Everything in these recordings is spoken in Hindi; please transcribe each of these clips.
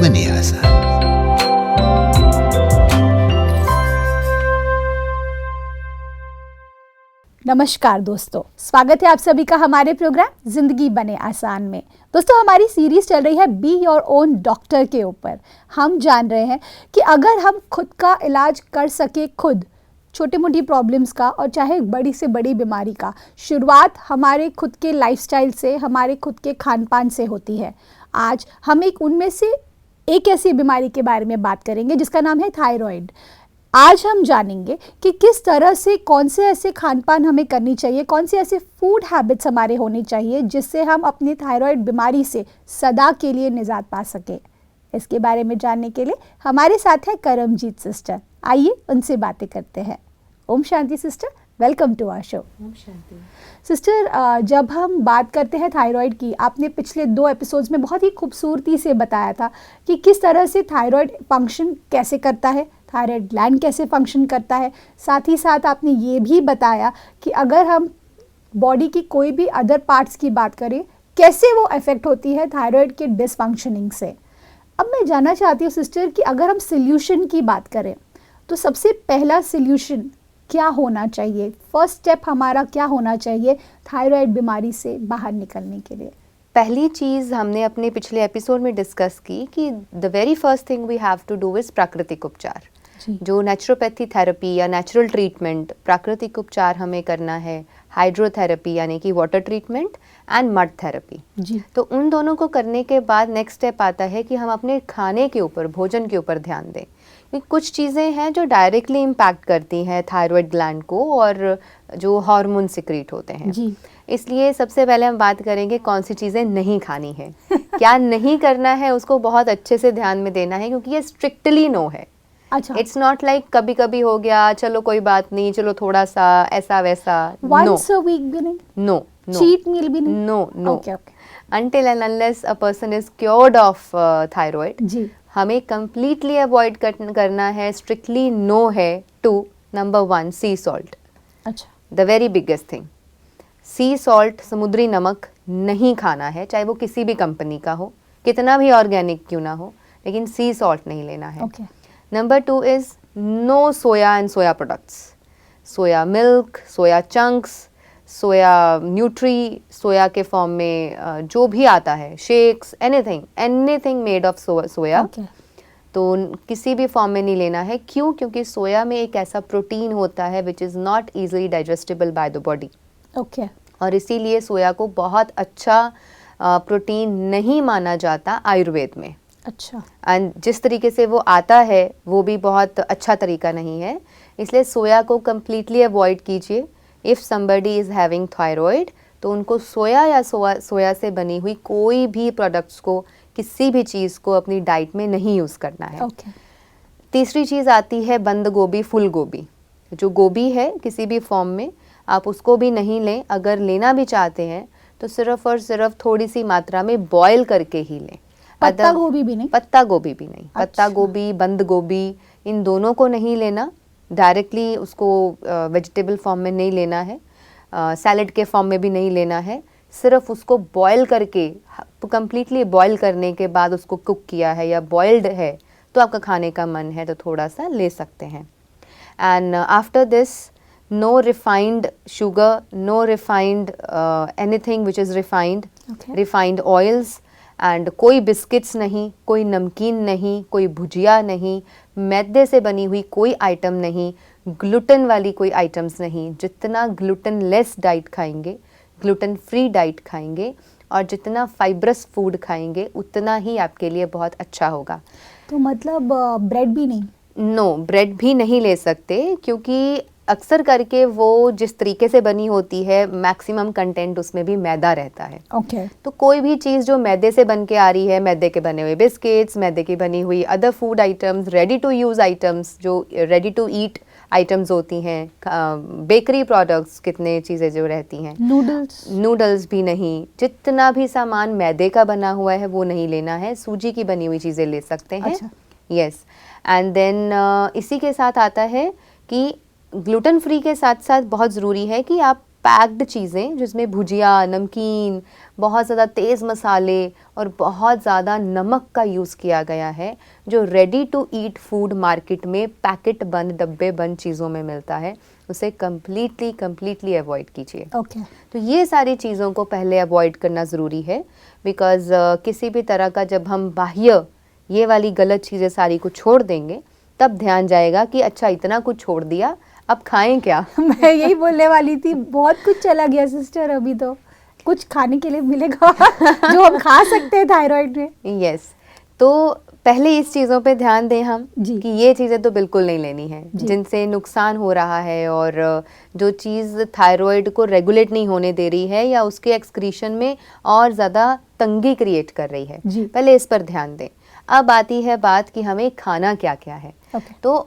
बने आसान। नमस्कार दोस्तों, स्वागत है आप सभी का हमारे प्रोग्राम जिंदगी बने आसान में। दोस्तों, हमारी सीरीज चल रही है बी योर ओन डॉक्टर के ऊपर। हम जान रहे हैं कि अगर हम खुद का इलाज कर सके, खुद छोटी मोटी प्रॉब्लम्स का और चाहे बड़ी से बड़ी बीमारी का, शुरुआत हमारे खुद के लाइफस्टाइल से, हमारे खुद के खान पान से होती है। आज हम एक उनमें से एक ऐसी बीमारी के बारे में बात करेंगे जिसका नाम है थायराइड। आज हम जानेंगे कि किस तरह से, कौन से ऐसे खान पान हमें करनी चाहिए, कौन से ऐसे फूड हैबिट्स हमारे होने चाहिए जिससे हम अपनी थायराइड बीमारी से सदा के लिए निजात पा सके। इसके बारे में जानने के लिए हमारे साथ है करमजीत सिस्टर। आइए उनसे बातें करते हैं। ओम शांति sister, welcome to our show. ओम शांति सिस्टर, जब हम बात करते हैं थायराइड की, आपने पिछले 2 एपिसोड्स में बहुत ही खूबसूरती से बताया था कि किस तरह से थायराइड फंक्शन कैसे करता है, थायराइड ग्लैंड कैसे फंक्शन करता है। साथ ही साथ आपने ये भी बताया कि अगर हम बॉडी की कोई भी अदर पार्ट्स की बात करें, कैसे वो अफेक्ट होती है थायराइड के डिसफंक्शनिंग से। अब मैं जानना चाहती हूँ सिस्टर कि अगर हम सोल्यूशन की बात करें तो सबसे पहला सोल्यूशन क्या होना चाहिए, फर्स्ट स्टेप हमारा क्या होना चाहिए थायराइड बीमारी से बाहर निकलने के लिए? पहली चीज़ हमने अपने पिछले एपिसोड में डिस्कस की कि the very first thing we have to do is प्राकृतिक उपचार। जो नेचुरोपैथी थेरेपी या नेचुरल ट्रीटमेंट, प्राकृतिक उपचार हमें करना है, हाइड्रोथेरेपी यानी कि water treatment and mud therapy जी। तो उन दोनों को करने के बाद नेक्स्ट स्टेप आता है कि हम अपने खाने के ऊपर, भोजन के ऊपर ध्यान दें। कुछ चीज़ें हैं जो डायरेक्टली इम्पैक्ट करती हैं थायराइड ग्लैंड को और जो हार्मोन सिक्रीट होते हैं जी। इसलिए सबसे पहले हम बात करेंगे कौन सी चीज़ें नहीं खानी है क्या नहीं करना है, उसको बहुत अच्छे से ध्यान में देना है क्योंकि ये स्ट्रिक्टली नो है। अच्छा, इट्स नॉट लाइक कभी कभी हो गया, चलो कोई बात नहीं, चलो थोड़ा सा ऐसा वैसा। Once a week भी नहीं? No. Cheat meal भी नहीं? No. Okay. Until and unless a person is cured of thyroid, जी, हमें completely avoid करना है, strictly no है to number 1 sea salt. अच्छा, the very biggest thing, sea salt, समुद्री नमक नहीं खाना है, चाहे वो किसी भी कंपनी का हो, कितना भी ऑर्गेनिक क्यों ना हो, लेकिन sea salt नहीं लेना है। Okay. Number 2 is no soya and soya products, soya milk, soya chunks, soya nutri, सोया के फॉर्म में जो भी आता है, शेक्स, एनीथिंग मेड ऑफ सोया, तो किसी भी फॉर्म में नहीं लेना है। क्यों? क्योंकि सोया में एक ऐसा प्रोटीन होता है which is not easily digestible by the body. Okay, और इसीलिए सोया को बहुत अच्छा प्रोटीन नहीं माना जाता आयुर्वेद में। अच्छा, एंड जिस तरीके से वो आता है वो भी बहुत अच्छा तरीका नहीं है, इसलिए सोया को कम्प्लीटली अवॉइड कीजिए। If somebody is having thyroid, तो उनको सोया या सोया से बनी हुई कोई भी प्रोडक्ट्स को, किसी भी चीज़ को अपनी डाइट में नहीं यूज़ करना है। Okay. तीसरी चीज़ आती है बंद गोभी, फूल गोभी। जो गोभी है किसी भी फॉर्म में, आप उसको भी नहीं लें। अगर लेना भी चाहते हैं तो सिर्फ और सिर्फ थोड़ी सी मात्रा में बॉयल करके ही लें। पत्ता गोभी भी नहीं? पत्ता गोभी भी नहीं। अच्छा। पत्ता गोभी, बंद गोभी, इन दोनों को नहीं लेना। डायरेक्टली उसको वेजिटेबल फॉर्म में नहीं लेना है, सैलड के फॉर्म में भी नहीं लेना है। सिर्फ उसको बॉयल करके, कंप्लीटली बॉयल करने के बाद उसको कुक किया है या बॉइल्ड है तो आपका खाने का मन है तो थोड़ा सा ले सकते हैं। And after this, no refined sugar, no refined anything which is refined oils, and कोई बिस्किट्स नहीं, कोई नमकीन नहीं, कोई भुजिया नहीं, मैदे से बनी हुई कोई आइटम नहीं, ग्लूटेन वाली कोई आइटम्स नहीं। जितना ग्लूटेन लेस डाइट खाएंगे, ग्लूटेन फ्री डाइट खाएंगे और जितना फाइब्रस फूड खाएंगे उतना ही आपके लिए बहुत अच्छा होगा। तो मतलब ब्रेड भी नहीं? नो, ब्रेड भी नहीं ले सकते क्योंकि अक्सर करके वो जिस तरीके से बनी होती है, मैक्सिमम कंटेंट उसमें भी मैदा रहता है। Okay. तो कोई भी चीज़ जो मैदे से बन के आ रही है, मैदे के बने हुए बिस्किट्स, मैदे की बनी हुई other food items, ready to use items, जो रेडी टू ईट आइटम्स होती हैं, बेकरी प्रोडक्ट्स, कितने चीज़ें जो रहती हैं, नूडल्स भी नहीं। जितना भी सामान मैदे का बना हुआ है वो नहीं लेना है। सूजी की बनी हुई चीज़ें ले सकते हैं। अच्छा। यस, एंड देन इसी के साथ आता है कि ग्लूटेन फ्री के साथ साथ बहुत ज़रूरी है कि आप पैक्ड चीज़ें जिसमें भुजिया, नमकीन, बहुत ज़्यादा तेज़ मसाले और बहुत ज़्यादा नमक का यूज़ किया गया है, जो ready to eat food market में पैकेट बंद, डब्बे बंद चीज़ों में मिलता है, उसे कम्प्लीटली अवॉइड कीजिए। ओके। तो ये सारी चीज़ों को पहले अवॉइड करना ज़रूरी है, बिकॉज़ किसी भी तरह का जब हम बाह्य ये वाली गलत चीज़ें सारी को छोड़ देंगे, तब ध्यान जाएगा कि अच्छा इतना कुछ छोड़ दिया, अब खाएं क्या। मैं यही बोलने वाली थी, बहुत कुछ चला गया सिस्टर, अभी तो कुछ खाने के लिए मिलेगा जो हम खा सकते हैं थायराइड में। यस, तो पहले इस चीज़ों पे ध्यान दें हम जी। कि ये चीज़ें तो बिल्कुल नहीं लेनी है जिनसे नुकसान हो रहा है, और जो चीज़ थायराइड को रेगुलेट नहीं होने दे रही है या उसके एक्सक्रीशन में और ज़्यादा तंगी क्रिएट कर रही है, जी। पहले इस पर ध्यान दें। अब आती है बात कि हमें खाना क्या क्या है। तो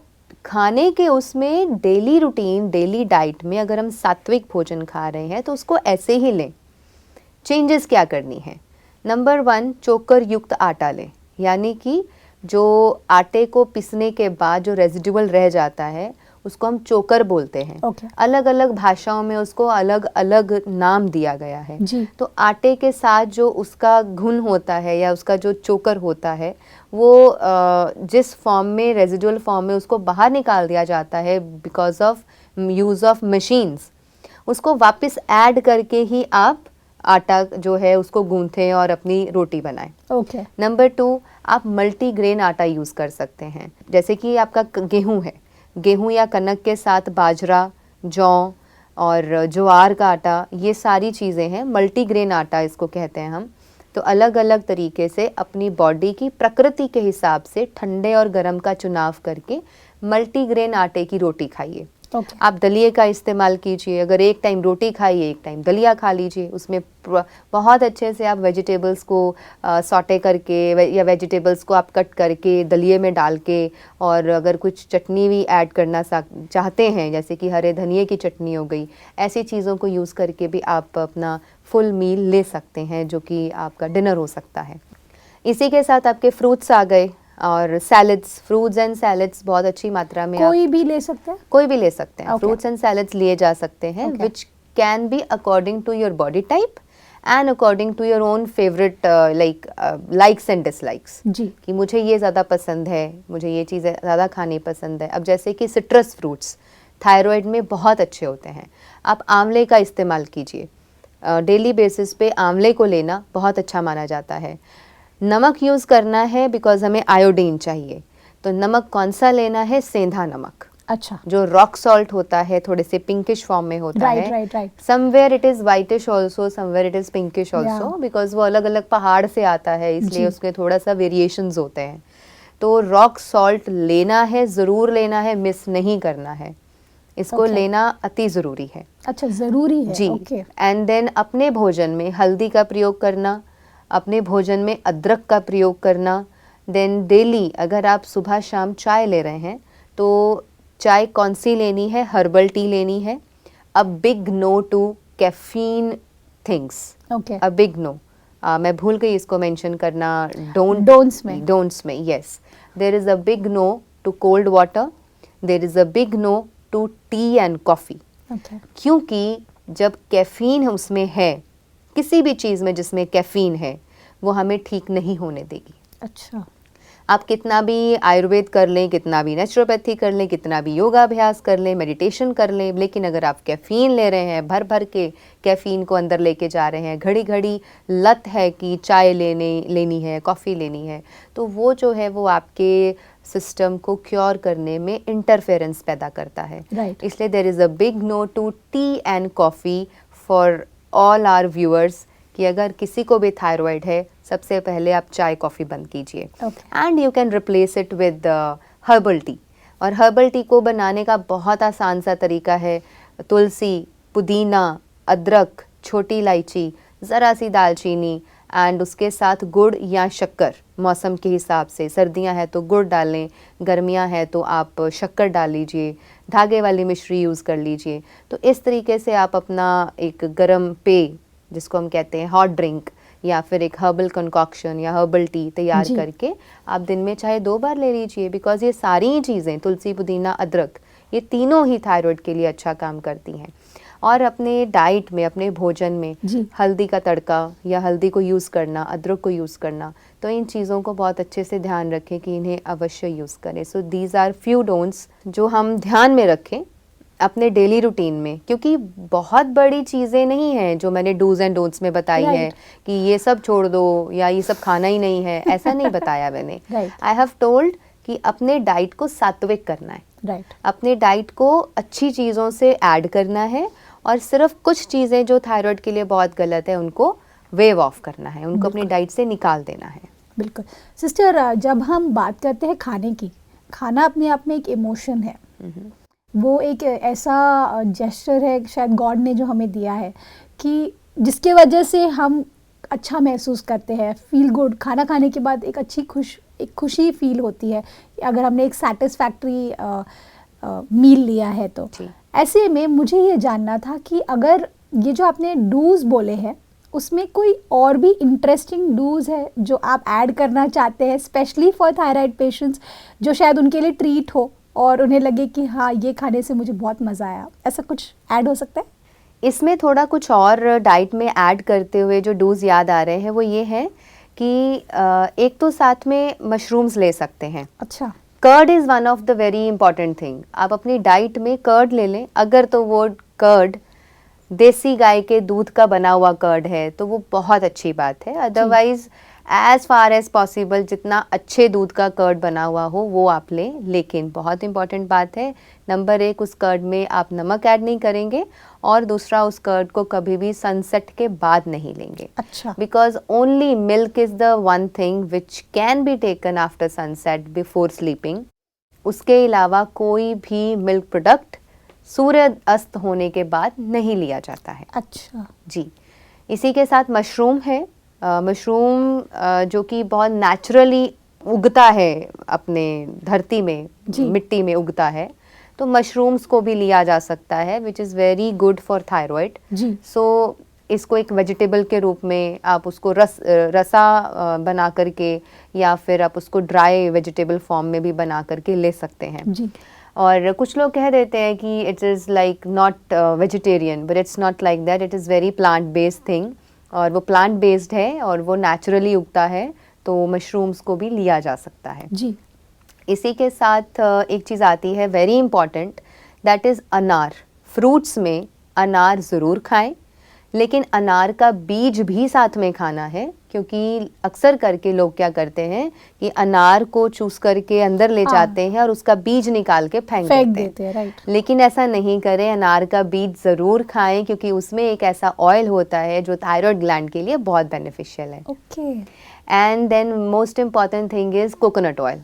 खाने के उसमें डेली रूटीन, डेली डाइट में अगर हम सात्विक भोजन खा रहे हैं तो उसको ऐसे ही लें। चेंजेस क्या करनी है? नंबर 1, चोकर युक्त आटा लें, यानी कि जो आटे को पीसने के बाद जो रेजिडुअल रह जाता है उसको हम चोकर बोलते हैं। अलग अलग भाषाओं में उसको अलग अलग नाम दिया गया है जी। तो आटे के साथ जो उसका घुन होता है या उसका जो चोकर होता है, वो जिस फॉर्म में, रेजिडुअल फॉर्म में उसको बाहर निकाल दिया जाता है because of use of machines, उसको वापस ऐड करके ही आप आटा जो है उसको गूंथें और अपनी रोटी बनाएं। ओके। नंबर 2, आप मल्टीग्रेन आटा यूज़ कर सकते हैं, जैसे कि आपका गेहूं है, गेहूं या कनक के साथ बाजरा, जौ और ज्वार का आटा, ये सारी चीज़ें हैं, मल्टीग्रेन आटा इसको कहते हैं हम। तो अलग अलग तरीके से अपनी बॉडी की प्रकृति के हिसाब से ठंडे और गर्म का चुनाव करके मल्टीग्रेन आटे की रोटी खाइए। आप दलिए का इस्तेमाल कीजिए, अगर एक टाइम रोटी खाइए, एक टाइम दलिया खा लीजिए, उसमें बहुत अच्छे से आप वेजिटेबल्स को सॉटे करके या वेजिटेबल्स को आप कट करके दलिए में डाल के, और अगर कुछ चटनी भी ऐड करना चाहते हैं, जैसे कि हरे धनिए की चटनी हो गई, ऐसी चीज़ों को यूज़ करके भी आप अपना फुल मील ले सकते हैं, जो कि आपका डिनर हो सकता है। इसी के साथ आपके फ्रूट्स आ गए, और सैलड्स, फ्रूट्स एंड सैलड्स बहुत अच्छी मात्रा में कोई भी ले सकते हैं, कोई भी ले सकते हैं। फ्रूट्स एंड सैलड्स लिए जा सकते हैं, which can be according to your body type and according to your own favourite likes and dislikes, कि मुझे ये ज़्यादा पसंद है, मुझे ये चीज़ें ज़्यादा खानी पसंद है। अब जैसे कि सिट्रस फ्रूट्स थायराइड में बहुत अच्छे होते हैं, आप आंवले का इस्तेमाल कीजिए, डेली बेसिस पे आंवले को लेना बहुत अच्छा माना जाता है। नमक यूज़ करना है बिकॉज हमें आयोडीन चाहिए, तो नमक कौन सा लेना है? सेंधा नमक। अच्छा। जो रॉक सॉल्ट होता है, थोड़े से पिंकिश फॉर्म में होता है। Right. Somewhere it is whitish also, somewhere it is pinkish also, because वो अलग अलग पहाड़ से आता है, इसलिए उसके थोड़ा सा वेरिएशंस होते हैं। तो रॉक सॉल्ट लेना है, ज़रूर लेना है, मिस नहीं करना है, इसको लेना अति ज़रूरी है। अच्छा, ज़रूरी है जी। एंड देन अपने भोजन में हल्दी का प्रयोग करना, अपने भोजन में अदरक का प्रयोग करना। देन डेली अगर आप सुबह शाम चाय ले रहे हैं तो चाय कौन सी लेनी है? हर्बल टी लेनी है। A big no to caffeine things. A big no, मैं भूल गई इसको मेंशन करना, डोंट्स में yes, there is a big no to cold water, there is a big no to tea and coffee. क्योंकि जब कैफीन उसमें है, किसी भी चीज़ में जिसमें कैफीन है, वो हमें ठीक नहीं होने देगी। अच्छा। आप कितना भी आयुर्वेद कर लें, कितना भी नेचुरोपैथी कर लें, कितना भी योगाभ्यास कर लें, मेडिटेशन कर लें, लेकिन अगर आप कैफीन ले रहे हैं, भर भर के कैफीन को अंदर लेके जा रहे हैं, घड़ी घड़ी लत है कि चाय लेनी है, कॉफ़ी लेनी है, तो वो जो है वो आपके सिस्टम को क्योर करने में इंटरफेरेंस पैदा करता है। इसलिए there is a big no to tea and coffee for all our viewers, कि अगर किसी को भी थायराइड है, सबसे पहले आप चाय कॉफ़ी बंद कीजिए, and you can replace it with herbal tea. और हर्बल टी को बनाने का बहुत आसान सा तरीका है, तुलसी, पुदीना, अदरक, छोटी इलायची, ज़रा सी दालचीनी, एंड उसके साथ गुड़ या शक्कर, मौसम के हिसाब से, सर्दियां हैं तो गुड़ डालें, गर्मियां हैं तो आप शक्कर डाल लीजिए, धागे वाली मिश्री यूज़ कर लीजिए। तो इस तरीके से आप अपना एक गर्म पेय, जिसको हम कहते हैं हॉट ड्रिंक, या फिर एक हर्बल कंकॉक्शन या हर्बल टी तैयार करके आप दिन में चाहे 2 बार ले लीजिए, बिकॉज ये सारी चीज़ें, तुलसी, पुदीना, अदरक, ये तीनों ही थायराइड के लिए अच्छा काम करती हैं। और अपने डाइट में, अपने भोजन में जी। हल्दी का तड़का या हल्दी को यूज़ करना, अदरक को यूज़ करना, तो इन चीज़ों को बहुत अच्छे से ध्यान रखें कि इन्हें अवश्य यूज़ करें। So these are few don'ts जो हम ध्यान में रखें अपने डेली रूटीन में, क्योंकि बहुत बड़ी चीज़ें नहीं हैं जो मैंने डूज एंड डोंट्स में बताई हैं कि ये सब छोड़ दो या ये सब खाना ही नहीं है, ऐसा नहीं बताया मैंने। आई हैव टोल्ड कि अपने डाइट को सात्विक करना है, अपने डाइट को अच्छी चीज़ों से ऐड करना है और सिर्फ कुछ चीज़ें जो थायराइड के लिए बहुत गलत है उनको वेव ऑफ करना है, उनको अपनी डाइट से निकाल देना है। बिल्कुल सिस्टर, जब हम बात करते हैं खाने की, खाना अपने आप में एक इमोशन है, वो एक ऐसा जेस्चर है शायद गॉड ने जो हमें दिया है कि जिसके वजह से हम अच्छा महसूस करते हैं, फील गुड। खाना खाने के बाद एक खुशी फील होती है अगर हमने एक सेटिस्फैक्ट्री मील लिया है तो। ऐसे में मुझे ये जानना था कि अगर ये जो आपने डूज बोले हैं उसमें कोई और भी इंटरेस्टिंग डूज है जो आप ऐड करना चाहते हैं स्पेशली फॉर थायराइड पेशेंट्स, जो शायद उनके लिए ट्रीट हो और उन्हें लगे कि हाँ ये खाने से मुझे बहुत मज़ा आया, ऐसा कुछ ऐड हो सकता है? इसमें थोड़ा कुछ और डाइट में ऐड करते हुए जो डूज याद आ रहे हैं वो ये है कि एक तो साथ में मशरूम्स ले सकते हैं। अच्छा। Curd is one of the very important thing. आप अपनी डाइट में कर्ड ले लें, अगर तो वो कर्ड देसी गाय के दूध का बना हुआ कर्ड है तो वो बहुत अच्छी बात है। Otherwise as far as possible जितना अच्छे दूध का कर्ड बना हुआ हो वो आप लें। लेकिन बहुत इंपॉर्टेंट बात है, नंबर 1 उस कर्ड में आप नमक ऐड नहीं करेंगे और दूसरा उस कर्ड को कभी भी सनसेट के बाद नहीं लेंगे। अच्छा। Because only milk is the one thing which can be taken after sunset before sleeping. उसके अलावा कोई भी मिल्क प्रोडक्ट सूर्य अस्त होने के बाद नहीं लिया जाता है। अच्छा जी। इसी के साथ मशरूम है। मशरूम जो कि बहुत नेचुरली उगता है अपने धरती में, मिट्टी में उगता है, तो मशरूम्स को भी लिया जा सकता है which is very good for thyroid. So इसको एक वेजिटेबल के रूप में आप उसको रसा बना करके या फिर आप उसको ड्राई वेजिटेबल फॉर्म में भी बना करके ले सकते हैं। जी। और कुछ लोग कह देते हैं कि it is like not vegetarian, but it's not like that, it is very plant based thing और वो प्लांट बेस्ड है और वो नेचुरली उगता है, तो मशरूम्स को भी लिया जा सकता है। जी। इसी के साथ एक चीज़ आती है वेरी इंपॉर्टेंट, दैट इज़ अनार। फ्रूट्स में अनार ज़रूर खाएं, लेकिन अनार का बीज भी साथ में खाना है, क्योंकि अक्सर करके लोग क्या करते हैं कि अनार को चूस करके अंदर ले जाते हैं और उसका बीज निकाल के फेंक देते हैं। राइट। लेकिन ऐसा नहीं करें, अनार का बीज ज़रूर खाएं, क्योंकि उसमें एक ऐसा ऑयल होता है जो थायराइड ग्लैंड के लिए बहुत बेनिफिशियल है। Okay. And then most important thing is coconut oil.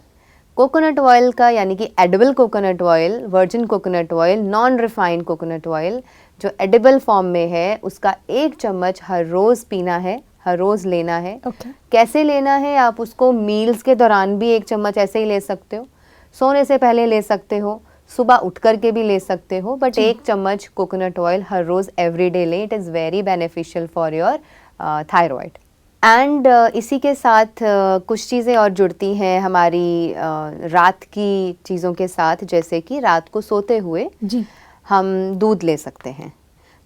Coconut oil का यानी कि edible coconut oil, virgin coconut oil, non refined coconut oil जो एडिबल फॉर्म में है, उसका 1 चम्मच हर रोज़ पीना है, हर रोज़ लेना है। कैसे लेना है? आप उसको मील्स के दौरान भी 1 चम्मच ऐसे ही ले सकते हो, सोने से पहले ले सकते हो, सुबह उठ करके भी ले सकते हो, बट 1 चम्मच कोकोनट ऑयल हर रोज़ एवरी डे लें। It is very beneficial for your thyroid. And इसी के साथ कुछ चीज़ें और जुड़ती हैं हमारी रात की चीज़ों के साथ, जैसे कि रात को सोते हुए हम दूध ले सकते हैं।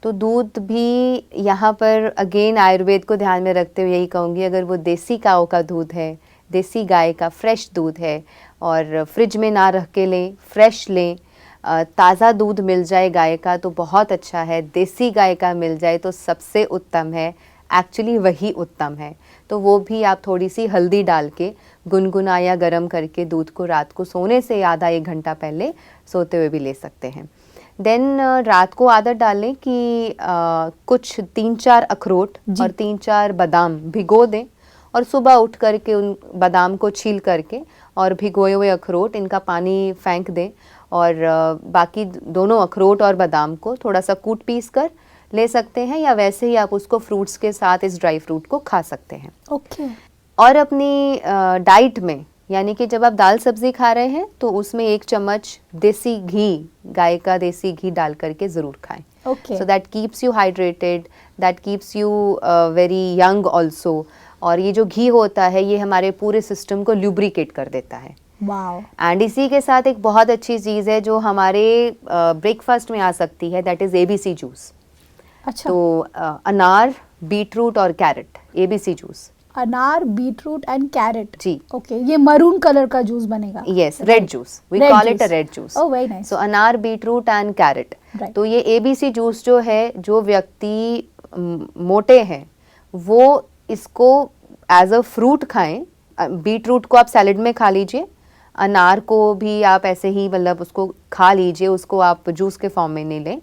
तो दूध भी यहाँ पर अगेन आयुर्वेद को ध्यान में रखते हुए यही कहूँगी, अगर वो देसी काऊ का दूध है, देसी गाय का फ्रेश दूध है और फ्रिज में ना रख के लें, फ्रेश लें, ताज़ा दूध मिल जाए गाय का तो बहुत अच्छा है, देसी गाय का मिल जाए तो सबसे उत्तम है, एक्चुअली वही उत्तम है। तो वो भी आप थोड़ी सी हल्दी डाल के गुनगुना या गरम करके दूध को रात को सोने से आधा 1 घंटा पहले सोते हुए भी ले सकते हैं। देन रात को आदत डालें कि कुछ 3-4 अखरोट और 3-4 बादाम भिगो दें और सुबह उठ करके उन बादाम को छील करके और भिगोए हुए अखरोट इनका पानी फेंक दें और बाकी दोनों अखरोट और बादाम को थोड़ा सा कूट पीस कर ले सकते हैं, या वैसे ही आप उसको फ्रूट्स के साथ इस ड्राई फ्रूट को खा सकते हैं। ओके। और अपनी डाइट में, यानी कि जब आप दाल सब्जी खा रहे हैं तो उसमें 1 चम्मच देसी घी, गाय का देसी घी डाल करके ज़रूर खाएं। Okay. So that keeps you hydrated, that keeps you very young also. और ये जो घी होता है ये हमारे पूरे सिस्टम को ल्यूब्रिकेट कर देता है। वाओ। एंड इसी के साथ एक बहुत अच्छी चीज़ है जो हमारे ब्रेकफास्ट में आ सकती है, दैट इज़ ABC जूस। अच्छा। तो अनार, बीटरूट और कैरेट, ABC जूस। अनार, बीटरूट एंड कैरेट। जी। ओके, ये मरून कलर का जूस बनेगा। Yes, red juice, we Red call it a juice. Red juice. Oh, very nice. So अनार, बीटरूट एंड कैरेट। Right. तो ये ABC जूस जो है, जो व्यक्ति मोटे हैं वो इसको एज अ फ्रूट खाएं। बीटरूट को आप सैलेड में खा लीजिए, अनार को भी आप ऐसे ही मतलब उसको खा लीजिए, उसको आप जूस के फॉर्म में नहीं लें।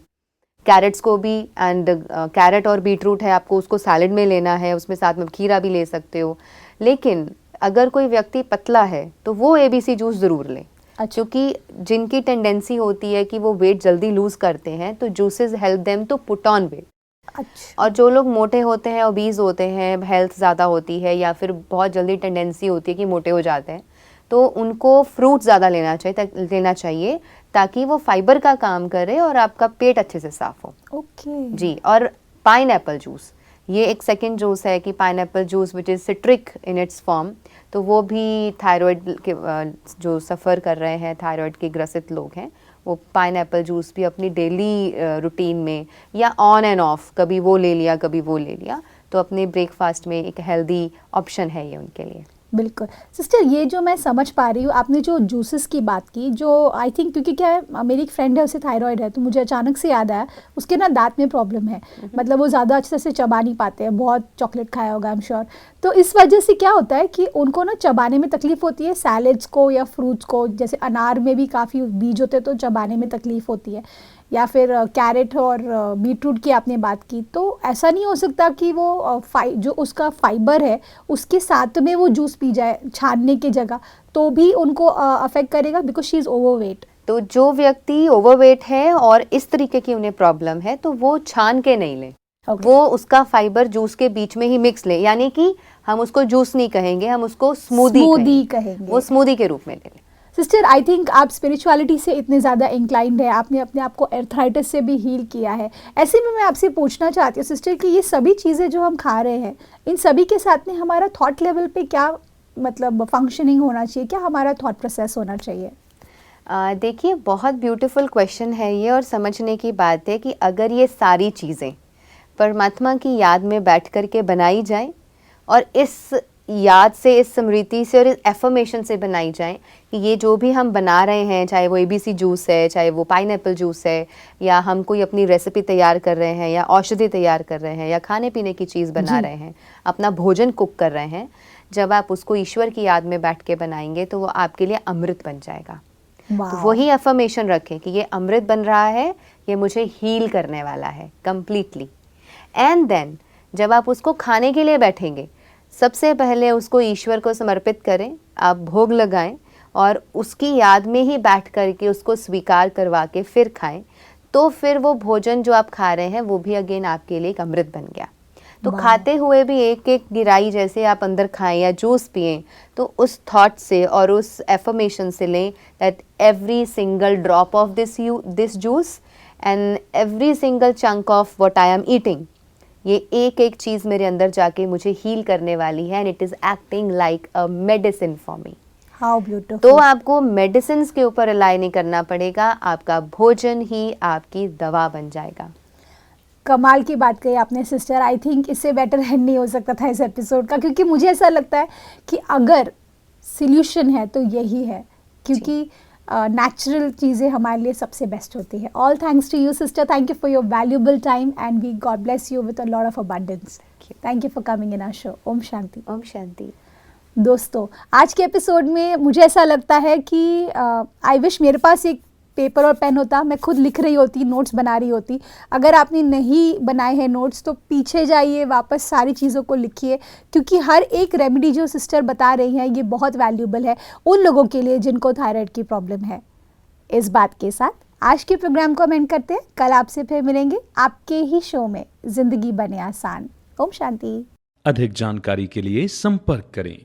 कैरेट्स को भी, एंड कैरेट और बीटरूट है, आपको उसको सैलेड में लेना है, उसमें साथ में खीरा भी ले सकते हो। लेकिन अगर कोई व्यक्ति पतला है तो वो ABC जूस ज़रूर लें। अच्छा। क्योंकि जिनकी टेंडेंसी होती है कि वो वेट जल्दी लूज करते हैं, तो juices help them to put on weight. अच्छा। और जो लोग मोटे होते हैं, ओबीज होते हैं, हेल्थ ज़्यादा होती है या फिर बहुत जल्दी टेंडेंसी होती है कि मोटे हो जाते हैं, तो उनको फ्रूट ज़्यादा लेना चाहिए ताकि वो फाइबर का काम करे और आपका पेट अच्छे से साफ हो। ओके। जी। और पाइनएप्पल जूस, ये एक सेकंड जूस है कि pineapple juice which is citric in its form, तो वो भी थायराइड के जो सफ़र कर रहे हैं, थायराइड के ग्रसित लोग हैं, वो पाइनएप्पल जूस भी अपनी डेली रूटीन में या ऑन एंड ऑफ कभी वो ले लिया कभी वो ले लिया, तो अपने ब्रेकफास्ट में एक हेल्दी ऑप्शन है ये उनके लिए। बिल्कुल सिस्टर, ये जो मैं समझ पा रही हूँ, आपने जो जूसेस की बात की, जो आई थिंक क्योंकि क्या है, मेरी एक फ्रेंड है, उसे थायराइड है, तो मुझे अचानक से याद आया उसके ना दांत में प्रॉब्लम है। मतलब वो ज़्यादा अच्छे से चबा नहीं पाते हैं, बहुत चॉकलेट खाया होगा आई एम श्योर। तो इस वजह से क्या होता है कि उनको ना चबाने में तकलीफ होती है, सैलेड्स को या फ्रूट्स को, जैसे अनार में भी काफ़ी बीज होते हैं तो चबाने में तकलीफ होती है, या फिर कैरेट और बीटरूट की आपने बात की। तो ऐसा नहीं हो सकता कि वो जो उसका फाइबर है उसके साथ में वो जूस पी जाए छानने की जगह, तो भी उनको अफेक्ट करेगा बिकॉज शी इज़ ओवरवेट। तो जो व्यक्ति ओवरवेट है और इस तरीके की उन्हें प्रॉब्लम है, तो वो छान के नहीं लें। वो उसका फाइबर जूस के बीच में ही मिक्स ले, यानी कि हम उसको जूस नहीं कहेंगे, हम उसको स्मूदी कहेंगे। वो स्मूदी के रूप में ले लें। सिस्टर, आई थिंक आप स्पिरिचुअलिटी से इतने ज़्यादा इंक्लाइंड है, आपने अपने आप को अर्थराइटिस से भी हील किया है। ऐसे में मैं आपसे पूछना चाहती हूँ सिस्टर कि ये सभी चीज़ें जो हम खा रहे हैं, इन सभी के साथ में हमारा थॉट लेवल पे क्या मतलब फंक्शनिंग होना चाहिए, क्या हमारा थॉट प्रोसेस होना चाहिए? देखिए, बहुत ब्यूटीफुल क्वेश्चन है ये, और समझने की बात है कि अगर ये सारी चीज़ें परमात्मा की याद में बैठ कर के बनाई जाएं, और इस याद से, इस स्मृति से और इस एफर्मेशन से बनाई जाए कि ये जो भी हम बना रहे हैं, चाहे वो ABC जूस है, चाहे वो पाइनएप्पल जूस है, या हम कोई अपनी रेसिपी तैयार कर रहे हैं, या औषधि तैयार कर रहे हैं, या खाने पीने की चीज़ बना रहे हैं, अपना भोजन कुक कर रहे हैं, जब आप उसको ईश्वर की याद में बैठ के बनाएंगे तो वो आपके लिए अमृत बन जाएगा। तो वही एफर्मेशन रखें कि ये अमृत बन रहा है, ये मुझे हील करने वाला है कम्प्लीटली। एंड देन जब आप उसको खाने के लिए बैठेंगे, सबसे पहले उसको ईश्वर को समर्पित करें, आप भोग लगाएं और उसकी याद में ही बैठ करके उसको स्वीकार करवा के फिर खाएं, तो फिर वो भोजन जो आप खा रहे हैं वो भी अगेन आपके लिए एक अमृत बन गया। तो खाते हुए भी एक एक गिराई जैसे आप अंदर खाएं या जूस पिएं, तो उस थॉट से और उस एफर्मेशन से लें that every single drop of this juice and every single chunk of what I am eating, ये एक एक चीज़ मेरे अंदर जाके मुझे हील करने वाली है, and it is acting like a medicine for me. How beautiful. तो आपको मेडिसिन के ऊपर रिलाई नहीं करना पड़ेगा, आपका भोजन ही आपकी दवा बन जाएगा। कमाल की बात कही आपने सिस्टर, आई थिंक इससे बेटर एंड नहीं हो सकता था इस एपिसोड का, क्योंकि मुझे ऐसा लगता है कि अगर सॉल्यूशन है तो यही है, क्योंकि नेचुरल चीज़ें हमारे लिए सबसे बेस्ट होती है। All thanks to you sister, thank you for your valuable time and we god bless you with a lot of abundance. Thank you for coming in our show. ओम शांति। ओम शांति। दोस्तों, आज के एपिसोड में मुझे ऐसा लगता है कि आई विश मेरे पास एक पेपर और पेन होता, मैं खुद लिख रही होती, नोट्स बना रही होती। अगर आपने नहीं बनाए हैं नोट्स तो पीछे जाइए, वापस सारी चीज़ों को लिखिए, क्योंकि हर एक रेमेडी जो सिस्टर बता रही हैं ये बहुत वैल्यूएबल है उन लोगों के लिए जिनको थायराइड की प्रॉब्लम है। इस बात के साथ आज के प्रोग्राम को एंड करते हैं। कल आपसे फिर मिलेंगे आपके ही शो में जिंदगी बने आसान। ओम शांति। अधिक जानकारी के लिए संपर्क करें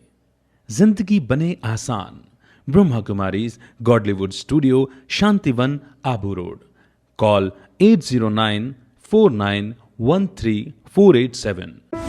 जिंदगी बने आसान, Brahma Kumaris Godlywood studio, Shantivan, Abu road. Call 8094913487487।